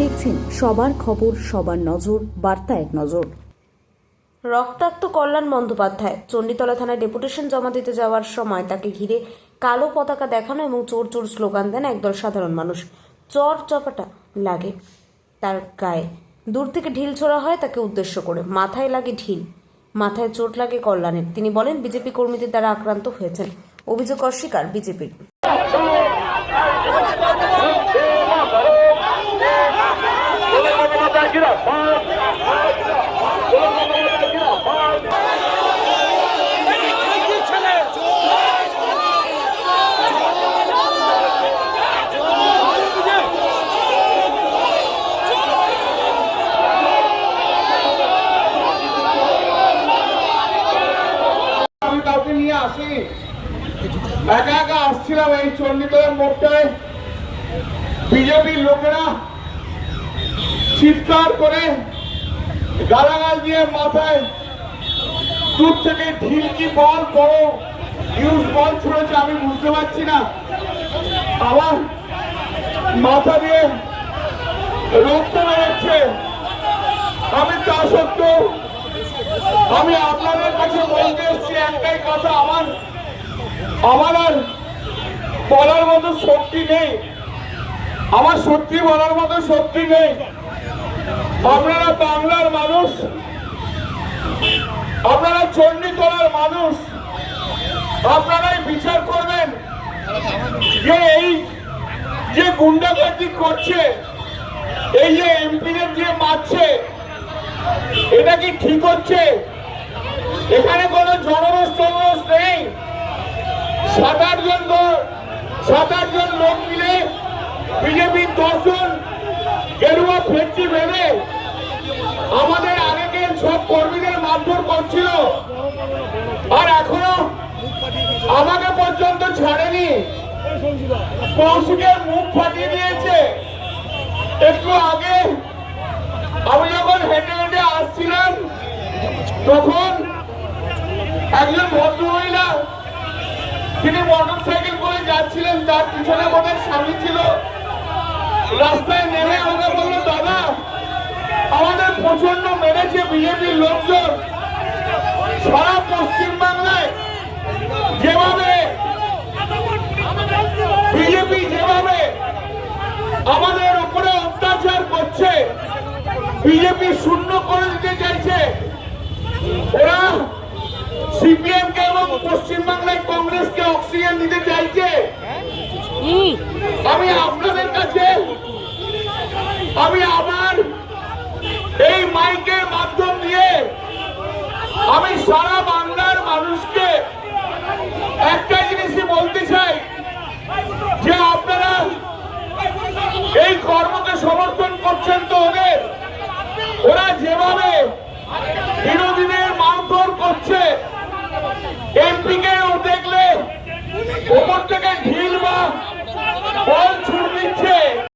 দেখছেন সবার খবর, সবার নজর, বার্তা এক নজর। রক্তাক্ত কল্যাণ বন্দ্যোপাধ্যায় চণ্ডীতলা থানায় ডেপুটেশন জমা দিতে যাওয়ার সময় তাকে ঘিরে কালো পতাকা দেখানো এবং চোর চোর স্লোগান দেন একদল সাধারণ মানুষ। চর চপাটা লাগে তার গায়ে, দূর থেকে ঢিল ছোড়া হয় তাকে উদ্দেশ্য করে, মাথায় লাগে ঢিল, মাথায় চোট লাগে কল্যাণের। তিনি বলেন বিজেপি কর্মীদের দ্বারা আক্রান্ত হয়েছেন। অভিযোগ অস্বীকার বিজেপির। আমি কাউকে নিয়ে আসিনি, একা একা আসছিলাম। এই চণ্ডীতলার মোড়টায় বিজেপির লোকেরা চিৎকার করে গালাগাল দিয়ে মাথায় দূর থেকে ঢিল কি বল, বড় ইউজ বল ছুড়েছে, আমি বুঝতে পারছি না। আমার মাথা দিয়ে রক্ত বেরোচ্ছে। আমি তা সত্ত্বেও আমি আপনাদের কাছে বলতে এসেছি একটাই কথা, আমার আর বলার মতো শক্তি নেই, আমার সত্যি বলার মতো শক্তি নেই। আপনারা বাংলার মানুষ, আপনারা চণ্ডীতলার মানুষ, আপনারাই বিচার করবেন যে এই যে গুন্ডাগর্দি করছে, এই যে এমপিদের দিয়ে মারছে, এটা কি ঠিক হচ্ছে? এখানে কোনো জনরোষ টনরোষ নেই। 7-8 জন লোক মিলে বিজেপির 10 জন গেরুয়া ফেঁচি ভেবে আমাদের আগের সব কর্মীদের মারধর করছিল, আর এখনো আমাকে পর্যন্ত ছাড়েনি। কৌশিকের মুখ ফাটিয়ে দিয়েছে। একটু আগে আমি যখন হেঁটে হেঁটে আসছিলাম, তখন একজন ভদ্রমহিলা, তিনি মোটর সাইকেল করে যাচ্ছিলেন, তার পিছনে বোধহয় স্বামী ছিল, রাস্তায় নেমে আমাকে বললো, দাদা আমাদের প্রচন্ড মেরেছে বিজেপির লোকজন। সারা পশ্চিমবাংলায় যেভাবে বিজেপি যেভাবে আমাদের উপরে অত্যাচার করছে, বিজেপি শূন্য করে দিতে চাইছে, ওরা সিপিএম কে এবং পশ্চিমবাংলায় কংগ্রেসকে অক্সিজেন দিতে চাইছে। আমি আপনাদের কাছে আমি আবার এই মাইকের মাধ্যম দিয়ে আমি সারা বাংলার মানুষকে একটা জিনিসই বলতে চাই, যে আপনারা এই কর্মকে সমর্থন করছেন তো ওরা যেভাবে বিরোধীদের মারধর করছে, এমপিকে দেখলে ওপর থেকে ঢিল